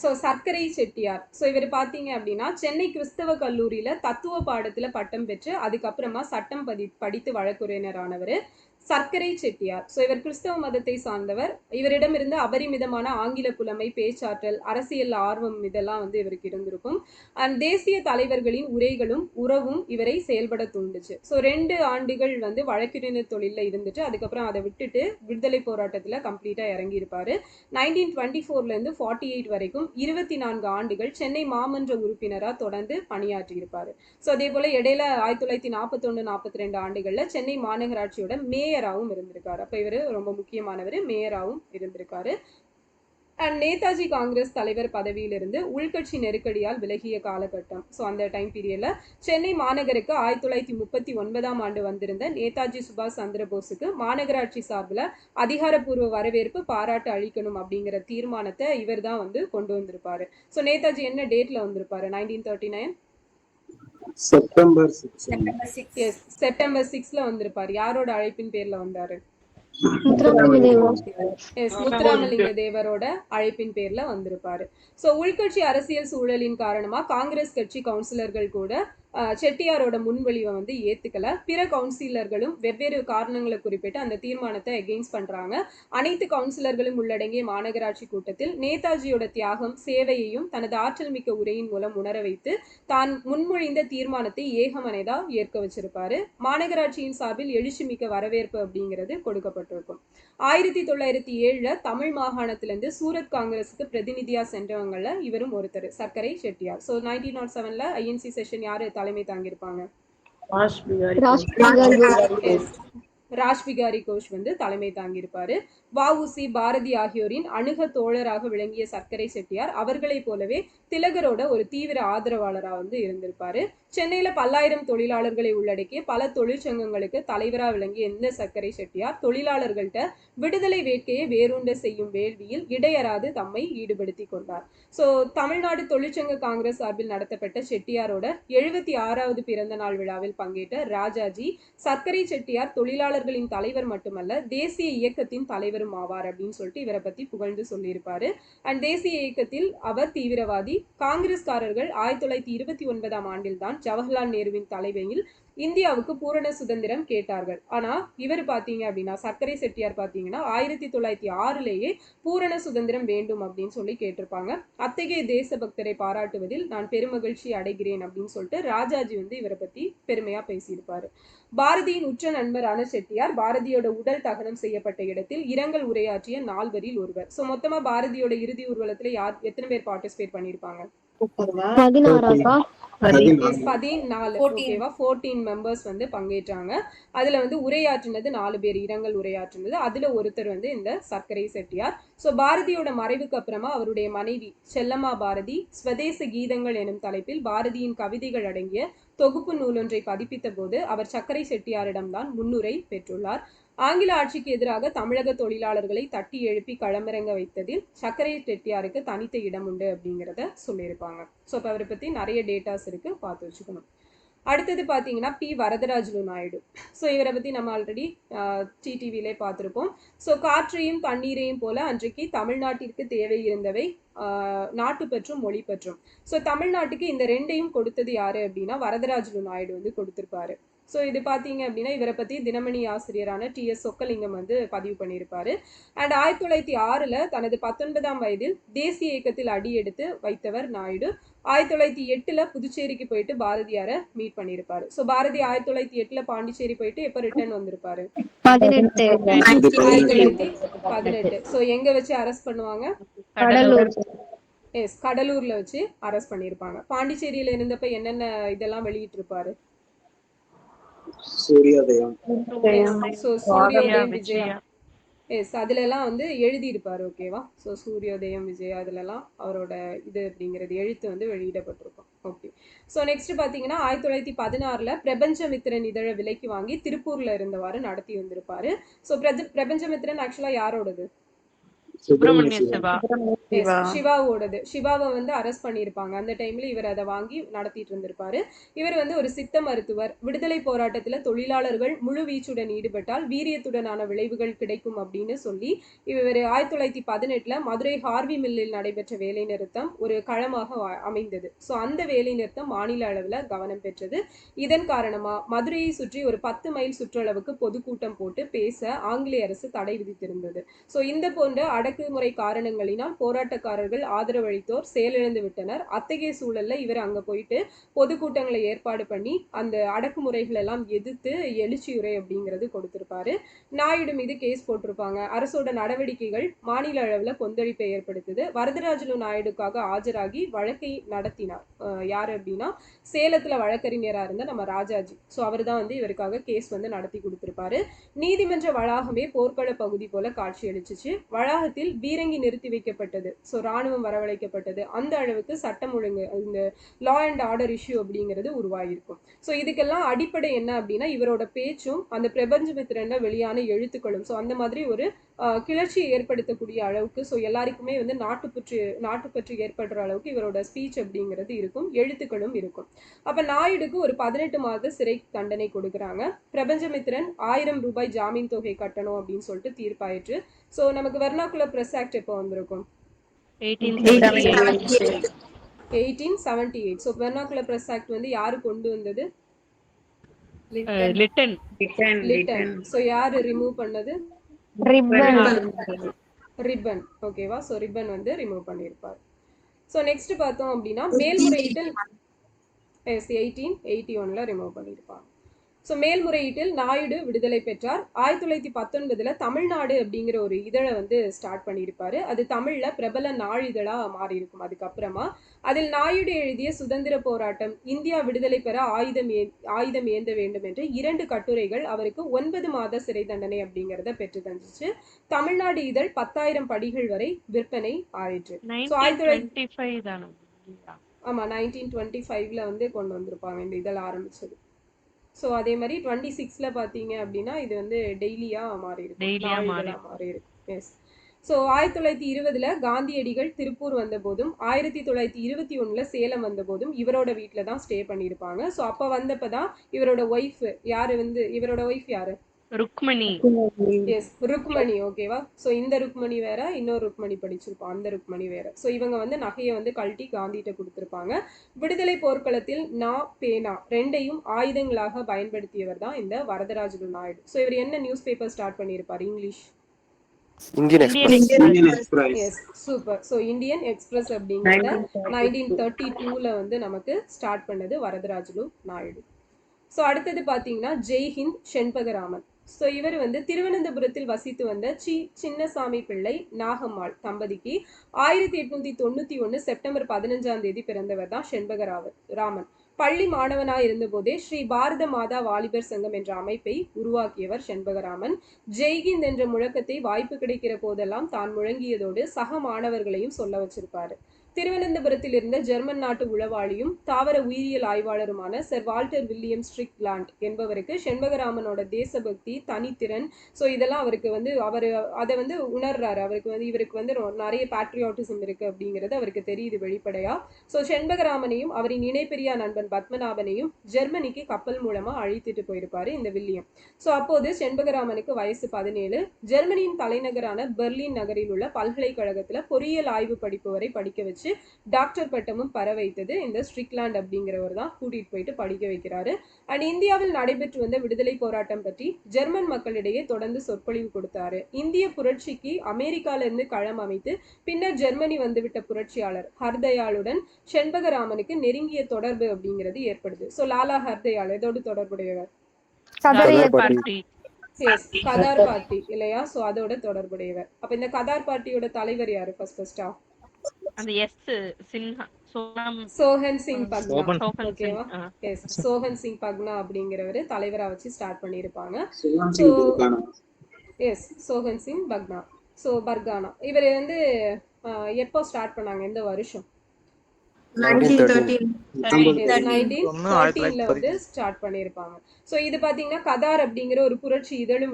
So சர்க்கரை Chettiar. So இவர் பார்த்தீங்க அப்படின்னா சென்னை கிறிஸ்தவ கல்லூரியில் தத்துவ பாடத்தில் பட்டம் பெற்று அதுக்கப்புறமா சட்டம் படித்து வழக்குரைஞரானவர் சர்க்கரை செட்டியார். ஸோ இவர் கிறிஸ்தவ மதத்தை சார்ந்தவர். இவரிடமிருந்து அபரிமிதமான ஆங்கில புலமை, பேச்சாற்றல், அரசியல் ஆர்வம் இதெல்லாம் வந்து இவருக்கு இருந்திருக்கும். அண்ட் தேசிய தலைவர்களின் உரைகளும் உறவும் இவரை செயல்பட தூண்டுச்சு. ஸோ 2 ஆண்டுகள் வந்து வழக்கறிஞர் தொழிலில் இருந்துட்டு அதுக்கப்புறம் அதை விட்டுட்டு விடுதலை போராட்டத்தில் கம்ப்ளீட்டாக இறங்கியிருப்பாரு. 1924லேருந்து 48 வரைக்கும் 24 ஆண்டுகள் சென்னை மாமன்ற உறுப்பினராக தொடர்ந்து பணியாற்றியிருப்பார். ஸோ அதே போல் இடையில 1941-42 ஆண்டுகளில் சென்னை மாநகராட்சியோட மேயராகவும் இருந்திருக்காரு. அப்போ இவர் ரொம்ப முக்கியமானவர், மேயராகவும் இருந்திருக்காரு. அண்ட் நேதாஜி காங்கிரஸ் தலைவர் பதவியிலிருந்து உள்கட்சி நெருக்கடியால் விலகிய காலகட்டம். ஸோ அந்த டைம் பீரியட்ல சென்னை மாநகருக்கு 1939ஆம் ஆண்டு வந்திருந்த நேதாஜி சுபாஷ் சந்திரபோஸுக்கு மாநகராட்சி சார்பில் அதிகாரப்பூர்வ வரவேற்பு பாராட்டு அளிக்கணும் அப்படிங்கிற தீர்மானத்தை இவர் தான் வந்து கொண்டு வந்திருப்பாரு. ஸோ நேதாஜி என்ன டேட்ல வந்திருப்பாரு? 1939 செப்டம்பர் 6ல வந்திருப்பாரு. யாரோட அழைப்பின் பேர்ல வந்தாரு? முத்துராமலிங்க தேவரோட அழைப்பின் பேர்ல வந்திருப்பாரு. சோ உள்கட்சி அரசியல் சூழலின் காரணமா காங்கிரஸ் கட்சி கவுன்சிலர்கள் கூட செட்டியாரோட முன்வழிவை வந்து ஏத்துக்கல. பிற கவுன்சிலர்களும் வெவ்வேறு காரணங்களை குறிப்பிட்டு அந்த தீர்மானத்தை எகெயின்ஸ்ட் பண்றாங்க. அனைத்து கவுன்சிலர்களும் உள்ளடங்கிய மாநகராட்சி கூட்டத்தில் நேதாஜியோட தியாகம், சேவையையும் தனது ஆற்றல் மிக்க உரையின் மூலம் உணர வைத்து தான் முன்மொழிந்த தீர்மானத்தை ஏகமனதா ஏற்க வச்சிருப்பாரு. மாநகராட்சியின் சார்பில் எழுச்சி மிக்க வரவேற்பு அப்படிங்கிறது கொடுக்கப்பட்டிருக்கும். 1907 தமிழ் மாகாணத்திலிருந்து சூரத் காங்கிரஸுக்கு பிரதிநிதியா சென்றவங்கள இவரும் ஒருத்தர், சர்க்கரை செட்டியார். ஸோ 1907 ஐஎன்சி செஷன் யாரு தலைமை தாங்கியிருப்பாங்க? ராஜ்பிகாரி கோஷ் வந்து தலைமை தாங்கியிருப்பாரு. வஉசி, பாரதி ஆகியோரின் அணுக தோழராக விளங்கிய சர்க்கரை செட்டியார் அவர்களை போலவே திலகரோட ஒரு தீவிர ஆதரவாளராக வந்து இருந்திருப்பாரு. சென்னையில பல்லாயிரம் தொழிலாளர்களை உள்ளடக்கிய பல தொழிற்சங்கங்களுக்கு தலைவராக விளங்கிய இந்த சர்க்கரை செட்டியார் தொழிலாளர்கள்ட்ட விடுதலை வேட்கையை வேரூண்ட செய்யும் வேள்வியில் இடையறாது தம்மை ஈடுபடுத்தி கொண்டார். ஸோ தமிழ்நாடு தொழிற்சங்க காங்கிரஸ் சார்பில் நடத்தப்பட்ட செட்டியாரோட 76வது பிறந்த நாள் விழாவில் பங்கேற்ற ராஜாஜி சர்க்கரை செட்டியார் தொழிலாளர்களின் தலைவர் மட்டுமல்ல தேசிய இயக்கத்தின் தலைவரும் ஆவார் அப்படின்னு சொல்லிட்டு இவரை பத்தி புகழ்ந்து சொல்லியிருப்பாரு. அண்ட் தேசிய இயக்கத்தில் அவர் தீவிரவாதி. காங்கிரஸ்காரர்கள் 1929ஆம் ஆண்டில் தான் ஜவஹர்லால் நேருவின் தலைமையில் இந்தியாவுக்கு பூரண சுதந்திரம் கேட்டார்கள். ஆனா இவர் பாத்தீங்க அப்படின்னா சர்க்கரை செட்டியார் பாத்தீங்கன்னா 1906லேயே பூரண சுதந்திரம் வேண்டும் அப்படின்னு சொல்லி கேட்டிருப்பாங்க. அத்தகைய தேசபக்தரை பாராட்டுவதில் நான் பெருமகிழ்ச்சி அடைகிறேன் அப்படின்னு சொல்லிட்டு ராஜாஜி வந்து இவரை பத்தி பெருமையா பேசியிருப்பாரு. பாரதியின் உற்ற நண்பரான செட்டியார் பாரதியோட உடல் தகனம் செய்யப்பட்ட இடத்தில் இரங்கல் உரையாற்றிய 4 பேரில் ஒருவர். ஸோ மொத்தமா பாரதியோட இறுதி ஊர்வலத்துல எத்தனை பேர் பார்ட்டிசிபேட் பண்ணியிருப்பாங்க? 14 மெம்பர்ஸ் வந்து பங்கேற்றாங்க. அதுல வந்து உரையாற்றினது 4 பேர், இரங்கல் உரையாற்றினது. அதுல ஒருத்தர் வந்து இந்த சர்க்கரை செட்டியார். ஸோ பாரதியோட மறைவுக்கு அப்புறமா அவருடைய மனைவி செல்லம்மா பாரதி ஸ்வதேச கீதங்கள் எனும் தலைப்பில் பாரதியின் கவிதைகள் அடங்கிய தொகுப்பு நூலொன்றை பதிப்பித்த போது அவர் சர்க்கரை செட்டியாரிடம்தான் முன்னுரை பெற்றுள்ளார். ஆங்கில ஆட்சிக்கு எதிராக தமிழக தொழிலாளர்களை தட்டி எழுப்பி களமிறங்க வைத்ததில் சர்க்கரை செட்டியாருக்கு தனித்த இடம் உண்டு அப்படிங்கிறத சொல்லியிருப்பாங்க. ஸோ இப்போ அவரை பற்றி நிறைய டேட்டாஸ் இருக்கு, பார்த்து வச்சுக்கணும். அடுத்தது பார்த்தீங்கன்னா பி வரதராஜலு நாயுடு. ஸோ இவரை பற்றி நம்ம ஆல்ரெடி டிடிவிலே பார்த்துருப்போம். ஸோ காற்றையும் தண்ணீரையும் போல அன்றைக்கு தமிழ்நாட்டிற்கு தேவை இருந்தவை நாட்டுப்பற்றும் மொழிப்பற்றும். ஸோ தமிழ்நாட்டுக்கு இந்த 2ஐயும் கொடுத்தது யாரு அப்படின்னா வரதராஜலு நாயுடு வந்து கொடுத்திருப்பாரு. ஸோ இது பார்த்தீங்க அப்படின்னா இவரை பற்றி தினமணி ஆசிரியரான டி.எஸ். சொக்கலிங்கம் வந்து பதிவு பண்ணியிருப்பாரு. அண்ட் 1906 தனது 19ஆம் வயதில் தேசிய இயக்கத்தில் அடியெடுத்து வைத்தவர் நாயுடு. 1908 புதுச்சேரிக்கு போயிட்டு பாரதியாரை மீட் பண்ணியிருப்பாரு. ஸோ பாரதி 1908 பாண்டிச்சேரி போயிட்டு எப்போ ரிட்டர்ன் வந்திருப்பாரு? 1918. ஸோ எங்க வச்சு அரெஸ்ட் பண்ணுவாங்க? எஸ், கடலூர்ல வச்சு அரெஸ்ட் பண்ணியிருப்பாங்க. பாண்டிச்சேரியில இருந்தப்ப என்னென்ன இதெல்லாம் வெளியிட்டு இருப்பாரு? சூரியோதயம், விஜயா. எஸ், அதுல எல்லாம் வந்து எழுதியிருப்பாரு. ஓகேவா? ஸோ சூரியோதயம், விஜயா அதுலலாம் அவரோட இது அப்படிங்கிறது எழுத்து வந்து வெளியிடப்பட்டிருக்கும். ஓகே. ஸோ நெக்ஸ்ட் பார்த்தீங்கன்னா 1916 பிரபஞ்சமித்திரன் இதழை விலைக்கு வாங்கி திருப்பூர்ல இருந்தவாறு நடத்தி வந்திருப்பாரு. ஸோ பிரபஞ்சமித்திரன் ஆக்சுவலா யாரோடது? சுப்பிரமணிய சிவா. சிவாவோடது. சிவாவை வந்து அரெஸ்ட் பண்ணியிருப்பாங்க அந்த டைம்ல இவர் அதை வாங்கி நடத்திட்டு இருந்திருப்பாரு. இவர் வந்து ஒரு சித்த மருத்துவர். விடுதலை போராட்டத்துல தொழிலாளர்கள் முழு வீச்சுடன் ஈடுபட்டால் வீரியத்துடனான விளைவுகள் கிடைக்கும் அப்படின்னு சொல்லி இவர் 1918 மதுரை ஹார்வி மில்லில் நடைபெற்ற வேலை நிறுத்தம் ஒரு களமாக அமைந்தது. ஸோ அந்த வேலை நிறுத்தம் மாநில அளவில் கவனம் பெற்றது. இதன் காரணமா மதுரையை சுற்றி ஒரு 10 மைல் சுற்றளவுக்கு பொதுக்கூட்டம் போட்டு பேச ஆங்கிலேய அரசு தடை விதித்திருந்தது. ஸோ இந்த போன்ற அடக்குமுறை காரணங்களினால் போராட்டக்காரர்கள் ஆதரவளித்தோர் செயலிழந்து விட்டனர். அத்தகைய சூழல்ல இவர் அங்க போயிட்டு பொதுக்கூட்டங்களை ஏற்பாடு பண்ணி அந்த அடக்குமுறைகள் எல்லாம் எதிர்த்து எழுச்சியுரை அப்படிங்கிறது கொடுத்திருப்பாரு. நாயுடு மீது கேஸ் போட்டிருப்பாங்க. அரசோட நடவடிக்கைகள் மாநில அளவுல கொந்தளிப்பை ஏற்படுத்துது. வரதராஜலு நாயுடுக்காக ஆஜராகி வழக்கை நடத்தினார். யாரு அப்படின்னா சேலத்துல வழக்கறிஞரா இருந்த நம்ம ராஜாஜி. ஸோ அவர் தான் வந்து இவருக்காக கேஸ் வந்து நடத்தி கொடுத்திருப்பாரு. நீதிமன்ற வளாகமே போர்க்கள பகுதி போல காட்சி அளிச்சிச்சு. வளாகத்தில் பீரங்கி நிறுத்தி வைக்கப்பட்டது. ஸோ ராணுவம் வரவழைக்கப்பட்டது. அந்த அளவுக்கு சட்டம் ஒழுங்கு இந்த லா அண்ட் ஆர்டர் இஷ்யூ அப்படிங்கிறது உருவாகியிருக்கும். ஸோ இதுக்கெல்லாம் அடிப்படை என்ன அப்படின்னா இவரோட பேச்சும் அந்த பிரபஞ்சமித்திரன்ல வெளியான எழுத்துக்களும். ஸோ அந்த மாதிரி ஒரு கிளர்ச்சியை ஏற்படுத்தக்கூடிய அளவுக்கு ஸோ எல்லாருக்குமே வந்து நாட்டுப்பற்று ஏற்படுற அளவுக்கு இவரோட ஸ்பீச் அப்படிங்கிறது இருக்கும், எழுத்துக்களும் இருக்கும். அப்ப நாயுடுக்கு ஒரு 18 மாத சிறை தண்டனை கொடுக்குறாங்க. பிரபஞ்சமித்திரன் 1000 ரூபாய் ஜாமீன் தொகை கட்டணும் அப்படின்னு சொல்லிட்டு தீர்ப்பாயிற்று. ஸோ நமக்கு வெர்னாகுலர் பிரஸ் ஆக்ட் எப்போ வந்திருக்கும்? 1878. ஸோ வெர்னாகுலர் பிரஸ் ஆக்ட் வந்து யாரு கொண்டு வந்தது? லிட்டன். ஸோ யாரு ரிமூவ் பண்ணது? ரிப்பன். ஓகேவா? ஸோ ரிப்பன் வந்து ரிமூவ் பண்ணியிருப்பார். ஸோ நெக்ஸ்ட் பார்த்தோம் அப்படின்னா மேல்முறையீட்டில் 1881 ரிமூவ் பண்ணியிருப்பாங்க. ஸோ மேல்முறையீட்டில் நாயுடு விடுதலை பெற்றார். 1919 தமிழ்நாடு அப்படிங்கிற ஒரு இதழை வந்து ஸ்டார்ட் பண்ணியிருப்பாரு. அது தமிழ்ல பிரபல நாளிதழா மாறி இருக்கும். அதுக்கப்புறமா அதில் நாயுடு எழுதிய சுதந்திர போராட்டம், இந்தியா விடுதலை பெற ஆயுதம் ஏந்த வேண்டும் என்று 2 கட்டுரைகள் அவருக்கு 9 மாத சிறை தண்டனை அப்படிங்கிறத பெற்று தந்துச்சு. தமிழ்நாடு இதழ் 10,000 படிகள் வரை விற்பனை ஆயிற்று. ஆமா 1925 வந்து கொண்டு வந்திருப்பாங்க இந்த இதழ் ஆரம்பிச்சது. ஸோ அதே மாதிரி 26 பார்த்தீங்க அப்படின்னா இது வந்து டெய்லியா மாறி இருக்கு. எஸ். ஸோ 1920 காந்தியடிகள் திருப்பூர் வந்த போதும் 1921 சேலம் வந்த போதும் இவரோட வீட்டில் தான் ஸ்டே பண்ணியிருப்பாங்க. ஸோ அப்போ வந்தப்பதான் இவரோட ஒய்ஃப் யாரு? ருக்மணி. எஸ், ருக்மணி. ஓகேவா? ஸோ இந்த ருக்மணி வேற, இன்னொரு ருக்மணி படிச்சிருப்போம். அந்த ருக்மணி வேற. ஸோ இவங்க வந்து நகையை வந்து கழட்டி காந்திகிட்ட கொடுத்துருப்பாங்க. விடுதலை போர்க்களத்தில் பேனா ரெண்டையும் ஆயுதங்களாக பயன்படுத்தியவர் தான் இந்த வரதராஜலு நாயுடு. ஸோ இவர் என்ன நியூஸ் பேப்பர் ஸ்டார்ட் பண்ணியிருப்பார்? English Indian Express. Yes, super. So Indian Express அப்படிங்கிறத 1932 வந்து நமக்கு ஸ்டார்ட் பண்ணது வரதராஜலு நாயுடு. ஸோ அடுத்தது பார்த்தீங்கன்னா ஜெய்ஹிந்த் செண்பகராமன். ஸோ இவர் வந்து திருவனந்தபுரத்தில் வசித்து வந்த சின்னசாமி பிள்ளை நாகம்மாள் தம்பதிக்கு 1891 செப்டம்பர் 15 பிறந்தவர் தான் செண்பகராமன். பள்ளி மாணவனாய் இருந்தபோதே ஸ்ரீ பாரத மாதா வாலிபர் சங்கம் என்ற அமைப்பை உருவாக்கியவர் செண்பகராமன். ஜெய்ஹிந்த் என்ற முழக்கத்தை வாய்ப்பு கிடைக்கிற போதெல்லாம் தான் முழங்கியதோடு சக மாணவர்களையும் சொல்ல வச்சிருப்பாரு. திருவனந்தபுரத்தில் இருந்த ஜெர்மன் நாட்டு உளவாளியும் தாவர உயிரியல் ஆய்வாளருமான சர் வால்டர் வில்லியம் ஸ்ட்ரிக்லாண்ட் என்பவருக்கு செண்பகராமனோட தேசபக்தி, தனித்திறன், ஸோ இதெல்லாம் அவருக்கு வந்து அவர் அதை வந்து உணர்றாரு. இவருக்கு வந்து நிறைய பேட்ரியாட்டிசம் இருக்கு அப்படிங்கிறது அவருக்கு தெரியுது வெளிப்படையா. ஸோ செண்பகராமனையும் அவரின் இணைப்பெரியா நண்பன் பத்மநாபனையும் ஜெர்மனிக்கு கப்பல் மூலமா அழித்துட்டு போயிருப்பாரு இந்த வில்லியம். ஸோ அப்போது செண்பகராமனுக்கு வயசு 17. ஜெர்மனியின் தலைநகரான பெர்லின் நகரில் உள்ள பல்கலைக்கழகத்துல பொறியியல் ஆய்வு படிப்பு வரை படிக்க வச்சு டாக்டர் பட்டமும் பெற வைத்தது இந்த ஸ்ட்ரிக்லாண்ட் அப்படிங்கிறவர் தான். கூட்டிட்டு போயிட்டு படிக்க வைக்கிறாரு. அண்ட் இந்தியாவில் நடைபெற்று வந்த விடுதலை போராட்டம் பற்றி ஜெர்மன் மக்களிடையே தொடர்ந்து சொற்பொழிவு கொடுத்தாரு. இந்திய புரட்சிக்கு அமெரிக்கால இருந்து களம் அமைத்து பின்னர் ஜெர்மனி வந்துவிட்ட புரட்சியாளர் ஹர்தயாளுடன் செண்பகராமனுக்கு நெருங்கிய தொடர்பு அப்படிங்கிறது ஏற்படுது. ஸோ லாலா ஹர்தயாள் எதோடு தொடர்புடையவர்? கதார் பார்ட்டி இல்லையா? ஸோ அதோட தொடர்புடையவர். அப்ப இந்த கதார் பார்ட்டியோட தலைவர் யாரு? ஃபர்ஸ்டா அந்த சோஹன் சிங் பக்னா. ஓகேவா? எஸ், சோஹன் சிங் பக்னா அப்படிங்கிறவரு தலைவரா வச்சு ஸ்டார்ட் பண்ணியிருப்பாங்க. எஸ், சோஹன் சிங் பக்னா. ஸோ பர்கானா இவர் வந்து எப்போ ஸ்டார்ட் பண்ணாங்க? எந்த வருஷம்? 1913 1913 வந்து ஸ்டார்ட் பண்ணியிருப்பாங்க. ஸோ இது பாத்தீங்கன்னா கதார் அப்படிங்கிற ஒரு புரட்சி இதழும்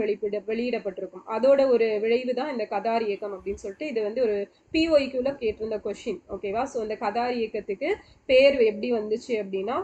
வெளியிடப்பட்டிருக்கும். அதோட ஒரு விளைவு தான் இந்த கதார் இயக்கம் அப்படின்னு சொல்லிட்டு இது வந்து ஒரு பிஒய்க்குள்ள கேட்டிருந்த கொஸ்டின். ஓகேவா? ஸோ இந்த கதார் இயக்கத்துக்கு பேர் எப்படி வந்துச்சு அப்படின்னா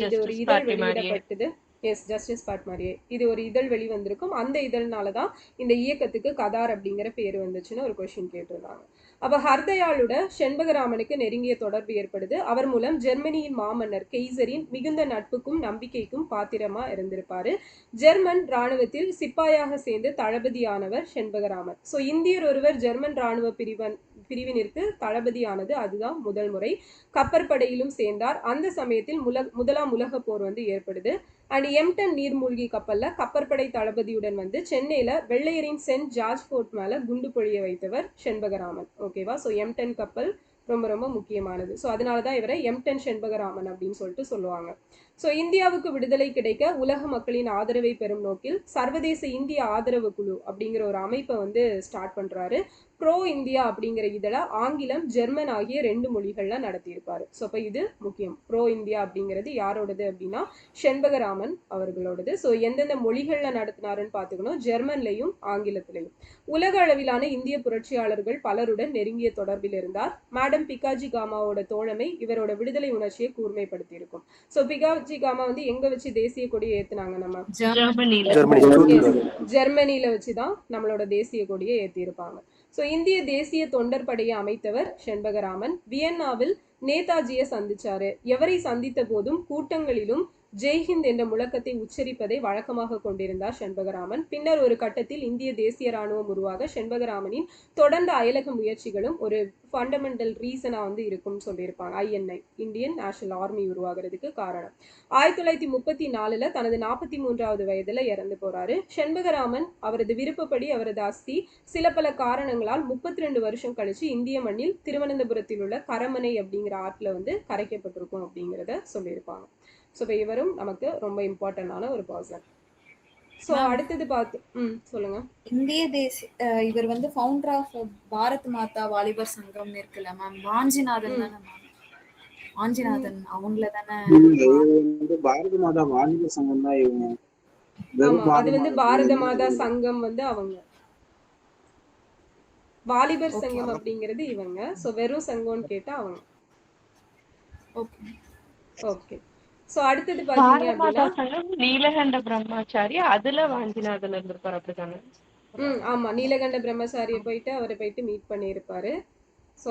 இது ஒரு ஜஸ்டிஸ் இதழ் பார்ட்டி மாதிரியே. வெளியிடப்பட்டது. எஸ், ஜஸ்டிஸ் பார்ட் மாதிரியே இது ஒரு இதழ் வெளிவந்திருக்கும். அந்த இதழ்னால தான் இந்த இயக்கத்துக்கு கதார் அப்படிங்கிற பேர் வந்துச்சுன்னு ஒரு கொஸ்டின் கேட்டிருந்தாங்க. அப்ப ஹர்தயாளோட செண்பகராமனுக்கு நெருங்கிய தொடர்பு ஏற்படுது. அவர் மூலம் ஜெர்மனியின் மாமன்னர் கெய்சரின் மிகுந்த நட்புக்கும் நம்பிக்கைக்கும் பாத்திரமா இருந்திருப்பாரு. ஜெர்மன் ராணுவத்தில் சிப்பாயாக சேர்ந்து தளபதியானவர் செண்பகராமன். ஸோ இந்தியர் ஒருவர் ஜெர்மன் ராணுவ பிரிவினிற்கு தளபதியானது அதுதான் முதல் முறை. கப்பற்படையிலும் சேர்ந்தார். அந்த சமயத்தில் முதலாம் உலக போர் வந்து ஏற்படுது. அண்ட் எம்டன் நீர்மூழ்கி கப்பல்ல கப்பற்படை தளபதியுடன் வந்து சென்னையில வெள்ளையரின் சென்ட் ஜார்ஜ் போர்ட் மேல குண்டு பொழிய வைத்தவர் செண்பகராமன். ஓகேவா? ஸோ எம்டன் கப்பல் ரொம்ப ரொம்ப முக்கியமானது. ஸோ அதனாலதான் இவரை எம்டன் செண்பகராமன் அப்படின்னு சொல்லிட்டு சொல்லுவாங்க. ஸோ இந்தியாவுக்கு விடுதலை கிடைக்க உலக மக்களின் ஆதரவை பெறும் நோக்கில் சர்வதேச இந்திய ஆதரவு குழு அப்படிங்கிற ஒரு அமைப்பை வந்து ஸ்டார்ட் பண்றாரு. ப்ரோ இந்தியா அப்படிங்கிற இதழ ஆங்கிலம், ஜெர்மன் ஆகிய 2 மொழிகள்ல நடத்தியிருப்பாரு. ஸோ அப்ப இது முக்கியம். ப்ரோ இந்தியா அப்படிங்கிறது யாரோடது அப்படின்னா செண்பகராமன் அவர்களோடது. ஸோ எந்தெந்த மொழிகள்ல நடத்தினாருன்னு பாத்துக்கணும். ஜெர்மன்லையும் ஆங்கிலத்திலையும். உலக அளவிலான இந்திய புரட்சியாளர்கள் பலருடன் நெருங்கிய தொடர்பில் இருந்தார். மேடம் பிகாஜி காமாவோட தோழமை இவரோட விடுதலை உணர்ச்சியை கூர்மைப்படுத்தி இருக்கும். ஸோ பிகாஜி காமா வந்து எங்க வச்சு தேசிய கொடியை ஏத்துனாங்க? நம்ம ஜெர்மனில வச்சுதான் நம்மளோட தேசிய கொடியை ஏத்திருப்பாங்க. ஸோ இந்திய தேசிய தொண்டர் படையை அமைத்தவர் செண்பகராமன். வியன்னாவில் நேதாஜியை சந்திச்சாரு. எவரை சந்தித்த போதும் கூட்டங்களிலும் ஜெய்ஹிந்த் என்ற முழக்கத்தை உச்சரிப்பதை வழக்கமாக கொண்டிருந்தார் செண்பகராமன். பின்னர் ஒரு கட்டத்தில் இந்திய தேசிய ராணுவம் உருவாக செண்பகராமனின் தொடர்ந்த அயலக முயற்சிகளும் ஒரு ஃபண்டமெண்டல் ரீசனா வந்து இருக்கும்னு சொல்லியிருப்பாங்க. INI, இந்தியன் நேஷனல் ஆர்மி உருவாகிறதுக்கு காரணம். 1934 தனது 43வது வயதுல இறந்து போறாரு. செண்பகராமன் அவரது விருப்பப்படி அவரது அஸ்தி சில பல காரணங்களால் 32 வருஷம் கழிச்சு இந்திய மண்ணில் திருவனந்தபுரத்தில் உள்ள கரமனை அப்படிங்கிற ஆற்றுல வந்து கரைக்கப்பட்டிருக்கும் அப்படிங்கிறத சொல்லியிருப்பாங்க. ஸோ இவரும் நமக்கு ரொம்ப இம்பார்ட்டன்டான ஒரு பர்சன். ஸோ அடுத்தது சொல்லுங்க. இந்திய தேசிய இவர் வந்து ஃபவுண்டர் ஆஃப் பாரத் மாதா வாலிபர் சங்கம் இருக்குல்ல மேம், வாஞ்சிநாதன் தானே மேம்? வாஞ்சிநாதன் அவங்கள தானே? பாரத மாதா வாலிபர் சங்கம் தான் இவங்க. அது வந்து பாரத மாதா சங்கம் வந்து அவங்க. வாலிபர் சங்கம் அப்படிங்கிறது இவங்க. ஸோ வெறும் சங்கம்னு கேட்டா அவங்க. ஓகே. சோ அடுத்தது பாத்தீங்க அப்படின்னா நீலகண்ட பிரம்மச்சாரி, அதுல வாஞ்சிநாதன் இருந்திருப்பாரு அப்படித்தானே? ஆமா, நீலகண்ட பிரம்மச்சாரிய அவரை போயிட்டு மீட் பண்ணியிருப்பாரு. சோ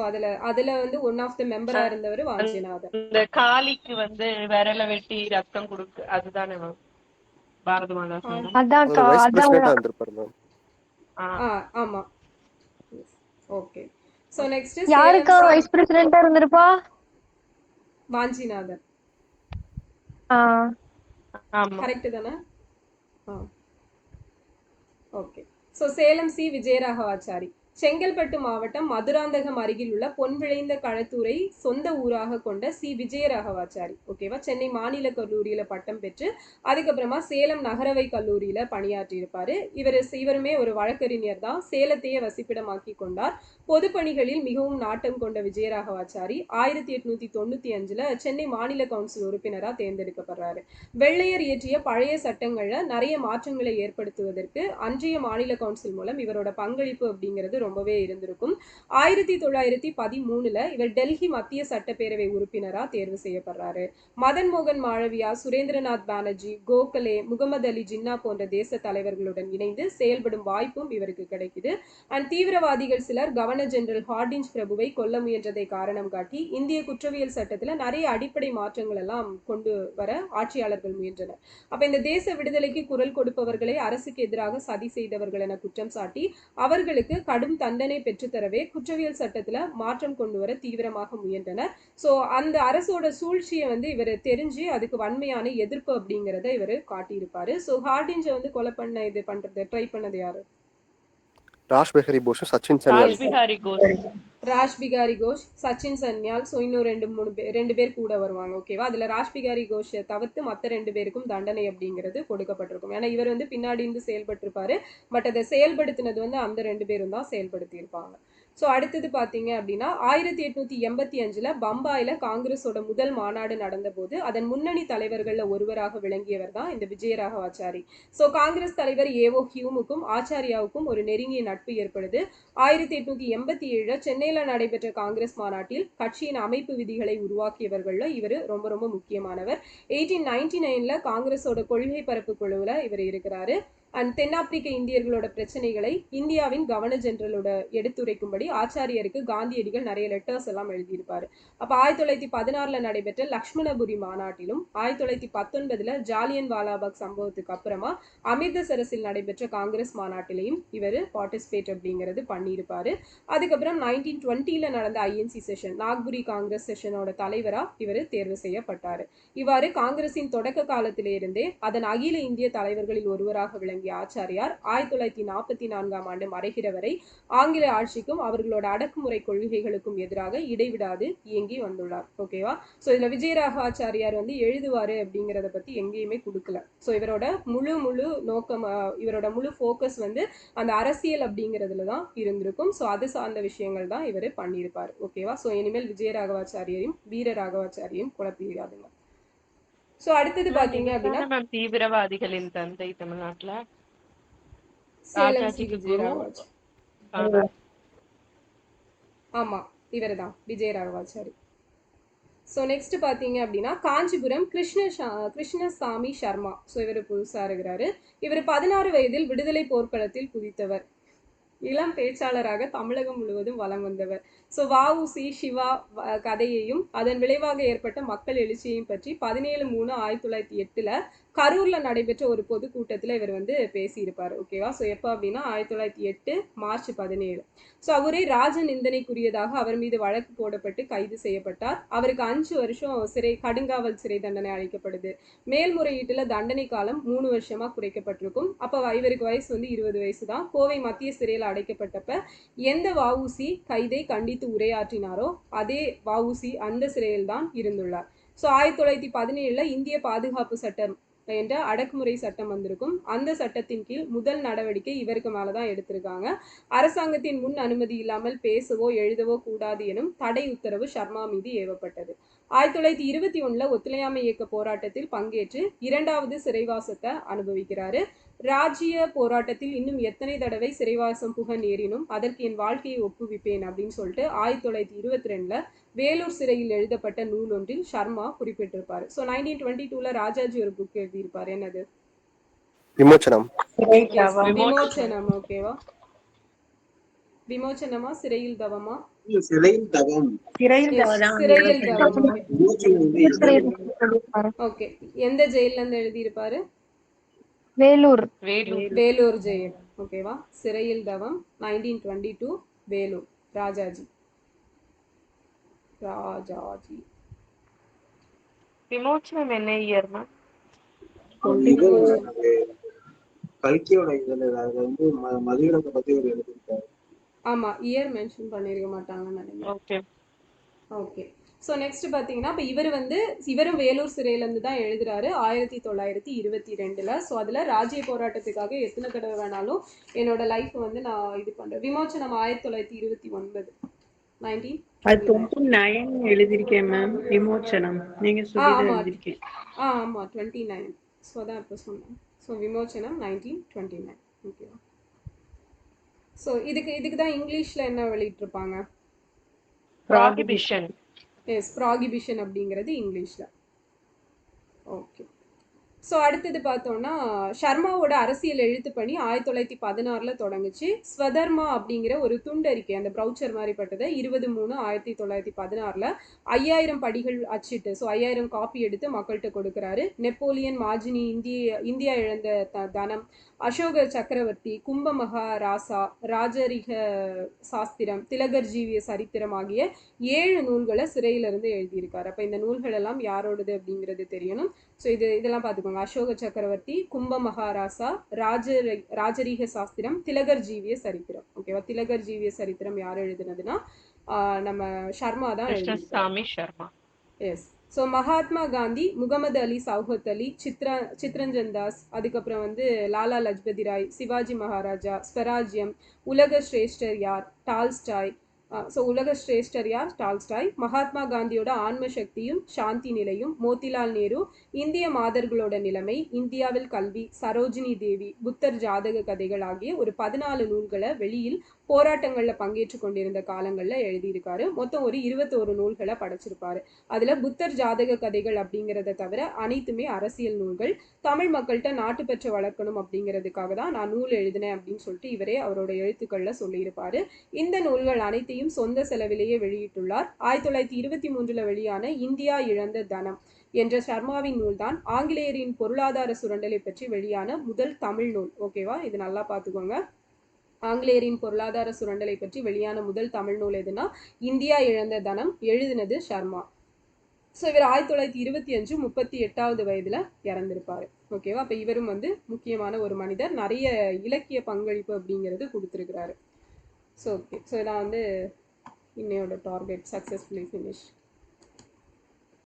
அதுல வந்து ஒன் ஆஃப் தி மெம்பரா இருந்தவர் வாஞ்சிநாதன். இந்த காளிக்கு வந்து விரல வெட்டி ரத்தம் கொடுக்கு அதுதானே மேம் பாரத மாதா சங்கம்? ஆமா. ஓகே. சோ நெக்ஸ்ட் யாருக்கு வைஸ் பிரசிடென்ட்டா இருந்திருப்பா? வாஞ்சிநாதன். கரெக்ட் தானே? Okay. So Salem C Vijayaraghavachari. Chengalpattu மாவட்டம் மதுராந்தகம் அருகில் உள்ள பொன் விளைந்த களத்தூரை சொந்த ஊராக கொண்ட சி விஜயராகவாச்சாரி. ஓகேவா? சென்னை மாநில கல்லூரியில பட்டம் பெற்று அதுக்கப்புறமா சேலம் நகரவை கல்லூரியில பணியாற்றி இருப்பாரு. இவருமே ஒரு வழக்கறிஞர் தான். சேலத்தையே வசிப்பிடமாக்கி கொண்டார். பொதுப்பணிகளில் மிகவும் நாட்டம் கொண்ட விஜயராகவாச்சாரி 1895 சென்னை மாநில கவுன்சில் உறுப்பினரா தேர்ந்தெடுக்கப்படுறாரு. வெள்ளையர் இயற்றிய பழைய சட்டங்கள்ல நிறைய மாற்றங்களை ஏற்படுத்துவதற்கு அன்றைய மாநில கவுன்சில் மூலம் இவரோட பங்களிப்பு அப்படிங்கிறது ரொம்பவே இருந்திருக்கும். 1913 இவர் டெல்லி மத்திய சட்டப்பேரவை உறுப்பினரா தேர்வு செய்யப்படுறாரு. மதன் மோகன் மாளவியா, சுரேந்திரநாத் பானர்ஜி, கோகலே, முகமது அலி ஜின்னா போன்ற தேச தலைவர்களுடன் இணைந்து செயல்படும் வாய்ப்பும் இவருக்கு கிடைக்குது. அண்ட் தீவிரவாதிகள் சிலர் கவர்னர் ஜெனரல் ஹார்டிஞ்ச் பிரபுவை கொல்ல முயன்றதை காரணம் காட்டி இந்திய குற்றவியல் சட்டத்துல நிறைய அடிப்படை மாற்றங்கள் எல்லாம் கொண்டு வர ஆட்சியாளர்கள் முயன்றனர். அப்ப இந்த தேச விடுதலைக்கு குரல் கொடுப்பவர்களை அரசுக்கு எதிராக சதி செய்தவர்கள் என குற்றம் சாட்டி அவர்களுக்கு கடும் தண்டனை பெற்றுத்தரவே குற்றவியல் சட்டத்துல மாற்றம் கொண்டு வர தீவிரமாக முயன்றனர். சோ அந்த அரசோட சூழ்ச்சியை வந்து இவர் தெரிஞ்சு அதுக்கு வன்மையான எதிர்ப்பு அப்படிங்கிறத இவர் காட்டியிருப்பாரு. சோ ஹார்டிஞ்ச வந்து கொலை ட்ரை பண்ணது யாரு? ராஷ் பிகாரி கோஷ், சச்சின் சன்யால். ஸோ இன்னும் ரெண்டு பேர் கூட வருவாங்க. ஓகேவா? அதுல ராஷ் பிகாரி கோஷ் தவிர்த்து மற்ற 2 பேருக்கும் தண்டனை அப்படிங்கிறது கொடுக்கப்பட்டிருக்கும். ஏன்னா இவர் வந்து பின்னாடி இருந்து செயல்பட்டு இருப்பாரு. பட் அதை செயல்படுத்தினது வந்து அந்த 2 பேரும் தான் செயல்படுத்தி இருப்பாங்க. ஸோ அடுத்தது பார்த்தீங்க அப்படின்னா 1885 பம்பாயில காங்கிரஸோட முதல் மாநாடு நடந்தபோது அதன் முன்னணி தலைவர்கள்ல ஒருவராக விளங்கியவர் தான் இந்த விஜயராகவாச்சாரி. ஸோ காங்கிரஸ் தலைவர் ஏஓ ஹியூமுக்கும் ஆச்சாரியாவுக்கும் ஒரு நெருங்கிய நட்பு ஏற்படுது. 1887 சென்னையில நடைபெற்ற காங்கிரஸ் மாநாட்டில் கட்சியின் அமைப்பு விதிகளை உருவாக்கியவர்கள்ல இவர் ரொம்ப ரொம்ப முக்கியமானவர். 1899 காங்கிரஸோட கொள்கை பரப்பு குழுவுல இவர் இருக்கிறாரு. அண்ட் தென்னாப்பிரிக்க இந்தியர்களோட பிரச்சனைகளை இந்தியாவின் கவர்னர் ஜெனரலோட எடுத்துரைக்கும்படி ஆச்சாரியருக்கு காந்தியடிகள் நிறைய லெட்டர்ஸ் எல்லாம் எழுதியிருப்பாரு. அப்போ 1916 நடைபெற்ற லக்ஷ்மணபுரி மாநாட்டிலும் 1919 ஜாலியன் வாலாபாக் சம்பவத்துக்கு அப்புறமா அமிர்தசரஸில் நடைபெற்ற காங்கிரஸ் மாநாட்டிலையும் இவர் பார்ட்டிசிபேட் அப்படிங்கிறது பண்ணியிருப்பாரு. அதுக்கப்புறம் 1920 நடந்த ஐஎன்சி செஷன், நாக்புரி காங்கிரஸ் செஷனோட தலைவரா இவர் தேர்வு செய்யப்பட்டாரு. இவ்வாறு காங்கிரசின் தொடக்க காலத்திலிருந்தே அதன் அகில இந்திய தலைவர்களில் ஒருவராக விளங்கிய ஆச்சாரியார் 1944 மறைகிற வரை ஆங்கில ஆட்சிக்கும் அவர்களோட அடக்குமுறை கொள்கைகளுக்கும் எதிராக இடைவிடாது இயங்கி வந்துள்ளார். ஓகேவா? ஸோ இதுல விஜயராகவாச்சாரியார் வந்து எழுதுவாரு அப்படிங்கிறத பத்தி எங்கேயுமே கொடுக்கல. ஸோ இவரோட முழு நோக்கம், இவரோட முழு ஃபோக்கஸ் வந்து அந்த அரசியல் அப்படிங்கிறதுல தான் இருந்திருக்கும். ஸோ அது சார்ந்த விஷயங்கள் தான் இவர் பண்ணியிருப்பார். ஓகேவா? ஸோ இனிமேல் விஜயராகவாச்சாரியரையும் வீரராகவாச்சாரியையும் குழப்பிடாதுங்க. ஸோ அடுத்தது பாத்தீங்க அப்படின்னா தீவிரவாதிகளின் தந்தை தமிழ்நாட்டுல சேலம் சி ராஜாஜிக்கு குரு. விஜயராகவாச்சாரி. ஆமா, இவர் தான் விஜயராகவாச்சாரி. ஸோ நெக்ஸ்ட் பார்த்தீங்க அப்படின்னா காஞ்சிபுரம் கிருஷ்ணசாமி சர்மா. ஸோ இவர் புதுசாக இருக்கிறாரு. இவர் 16 வயதில் விடுதலை போர்க்களத்தில் குதித்தவர். இளம் பேச்சாளராக தமிழகம் முழுவதும் வலம் வந்தவர். ஸோ வஉசி சிவா கதையையும் அதன் விளைவாக ஏற்பட்ட மக்கள் எழுச்சியையும் பற்றி 17/3/1908 கரூர்ல நடைபெற்ற ஒரு பொதுக்கூட்டத்தில் இவர் வந்து பேசியிருப்பார். ஓகேவா? ஸோ எப்போ அப்படின்னா 1908 மார்ச் 17. ஸோ அவரே ராஜ நிந்தனைக்குரியதாக அவர் மீது வழக்கு போடப்பட்டு கைது செய்யப்பட்டார். அவருக்கு 5 வருஷம் கடுங்காவல் சிறை தண்டனை அளிக்கப்படுது. மேல்முறையீட்டுல தண்டனை காலம் 3 வருஷமா குறைக்கப்பட்டிருக்கும். அப்போ இவருக்கு வயசு வந்து 20 வயசு தான். கோவை மத்திய சிறையில் அடைக்கப்பட்டப்ப எந்த வஉசி கைதை கண்டித்து உரையாற்றினாரோ அதே வஉசி அந்த சிறையில் தான் இருந்துள்ளார். ஸோ 1917 இந்திய பாதுகாப்பு சட்டம் என்ற அடக்குமுறை சட்டம் வந்திருக்கும். அந்த சட்டத்தின் கீழ் முதல் நடவடிக்கை இவருக்கு மேலதான் எடுத்திருக்காங்க. அரசாங்கத்தின் முன் அனுமதி இல்லாமல் பேசவோ எழுதவோ கூடாது எனும் தடை உத்தரவு சர்மா மீது ஏவப்பட்டது. 1921 ஒத்துழையாமை இயக்க போராட்டத்தில் பங்கேற்று 2வது சிறைவாசத்தை அனுபவிக்கிறாரு. ராஜ்ய போராட்டத்தில் இன்னும் எத்தனை தடவை சிறைவாசம் புக நேரினும் அதற்கு என் வாழ்க்கையை ஒப்புவிப்பேன் அப்படின்னு சொல்லிட்டு 1922 வேலூர் சிறையில் எழுதப்பட்ட நூல் ஒன்றில் சர்மா குறிப்பிட்டிருப்பாரு. ஸோ 1922 ராஜாஜி ஒரு புக் எழுதியிருப்பாரு. என்னது? விமோச்சனம். விமோச்சனம். ஓகேவா? விமோச்சனமா சிறையில் தவமா? சிறையில் தவம். ஓகே. எந்த ஜெயில இருந்து எழுதியிருப்பாரு? வேலூர் ஜெயில். ஓகேவா? சிறையில் தவம் 1922 வேலூர். ராஜாஜி. விமோச்சனம் என்ன இயர்மா? கல்கியோட இதுல வந்து மதுவிலக்கை பத்தி ஒரு எழுதியிருக்காரு. ஆமா, இயர் மென்ஷன் பண்ணிருக்க மாட்டாங்கன்னு நினைக்கிறேன். ஓகே. ஸோ நெக்ஸ்ட் பார்த்தீங்கன்னா இப்போ இவரும் வேலூர் சிறையிலேருந்து தான் எழுதுறாரு 1922. ஸோ அதில் ராஜ்ய போராட்டத்துக்காக எத்தனை தடவை வேணாலும் என்னோட லைஃப் வந்து நான் இது பண்ணுறேன். விமோச்சனம் 1929 எழுதிருக்கேன் மேம். விமோச்சனம் நீங்க எழுதிருக்கேன். ஆமா 29. ஸோ அதான் இப்போ சொன்னேன். ஸோ விமோச்சனம் 1929. ஓகேவா? ஸோ இதுக்கு தான் இங்கிலீஷில் என்ன வெளியிட்டிருப்பாங்க? ப்ராகிபிஷன். எஸ், ப்ராகிபிஷன் அப்படிங்கிறது இங்கிலீஷில். ஓகே. ஸோ அடுத்தது பார்த்தோம்னா சர்மாவோட அரசியல் எழுத்து பணி 1916 தொடங்குச்சு. ஸ்வதர்மா அப்படிங்கிற ஒரு துண்டறிக்கை, அந்த ப்ரௌச்சர் மாதிரிப்பட்டதை 20/3/1916 5000 படிகள் அச்சிட்டு, ஸோ 5000 காப்பி எடுத்து மக்கள்கிட்ட கொடுக்குறாரு. நெப்போலியன், மாஜினி, இந்தியா இழந்த தனம், அசோக சக்கரவர்த்தி, கும்ப மகாராசா, ராஜரிக சாஸ்திரம், திலகர் ஜீவிய சரித்திரம் ஆகிய 7 நூல்களை சிறையிலிருந்து எழுதியிருக்காரு. அப்போ இந்த நூல்கள் எல்லாம் யாரோடது அப்படிங்கிறது தெரியணும். ஸோ இதெல்லாம் பார்த்துக்கோங்க. அசோக சக்கரவர்த்தி, கும்ப மகாராசா, ராஜரிக சாஸ்திரம், திலகர் ஜீவிய சரித்திரம். ஓகேவா? திலகர் ஜீவிய சரித்திரம் யார் எழுதுனதுன்னா நம்ம சர்மா தான் எழுதியிருக்காரு. எஸ். ஸோ மகாத்மா காந்தி, முகமது அலி, சௌகத் அலி, சித்ரஞ்சன் தாஸ், அதுக்கப்புறம் வந்து லாலா லஜ்பதி ராய், சிவாஜி மகாராஜா, ஸ்வராஜ்யம், உலக சிரேஷ்டர் யார், டால்ஸ்டாய், ஸோ உலக சிரேஷ்டர் யார்? டால்ஸ்டாய். மகாத்மா காந்தியோட ஆன்ம சக்தியும் சாந்தி நிலையும், மோதிலால் நேரு, இந்திய மாதர்களோட நிலைமை, இந்தியாவில் கல்வி, சரோஜினி தேவி, புத்தர் ஜாதக கதைகள் ஆகிய ஒரு 14 நூல்களை வெளியில் போராட்டங்களில் பங்கேற்று கொண்டிருந்த காலங்களில் எழுதியிருக்காரு. மொத்தம் ஒரு 21 நூல்களை படைச்சிருப்பாரு. அதில் புத்தர் ஜாதக கதைகள் அப்படிங்கிறத தவிர அனைத்துமே அரசியல் நூல்கள். தமிழ் மக்கள்கிட்ட நாட்டுப்பற்று வளர்க்கணும் அப்படிங்கிறதுக்காக தான் நான் நூல் எழுதினேன் அப்படின்னு சொல்லிட்டு இவரே அவரோட எழுத்துக்களில் சொல்லியிருப்பாரு. இந்த நூல்கள் அனைத்தையும் சொந்த செலவிலேயே வெளியிட்டுள்ளார். 1923 வெளியான இந்தியா இழந்த தனம் என்ற சர்மாவின் நூல்தான் ஆங்கிலேயரின் பொருளாதார சுரண்டலை பற்றி வெளியான முதல் தமிழ் நூல். ஓகேவா, இது நல்லா பார்த்துக்கோங்க. ஆங்கிலேயரின் பொருளாதார சுரண்டலை பற்றி வெளியான முதல் தமிழ் நூல் எதுனா இந்தியா இழந்த தனம், எழுதினது சர்மா. ஸோ இவர் 1925 38வது வயதுல இறந்திருப்பாரு. ஓகேவா, அப்போ இவரும் வந்து முக்கியமான ஒரு மனிதர், நிறைய இலக்கிய பங்களிப்பு அப்படிங்கிறது கொடுத்துருக்கிறாரு. ஸோ ஓகே, ஸோ இதான் வந்து இன்னையோட டார்கெட். Successfully finish.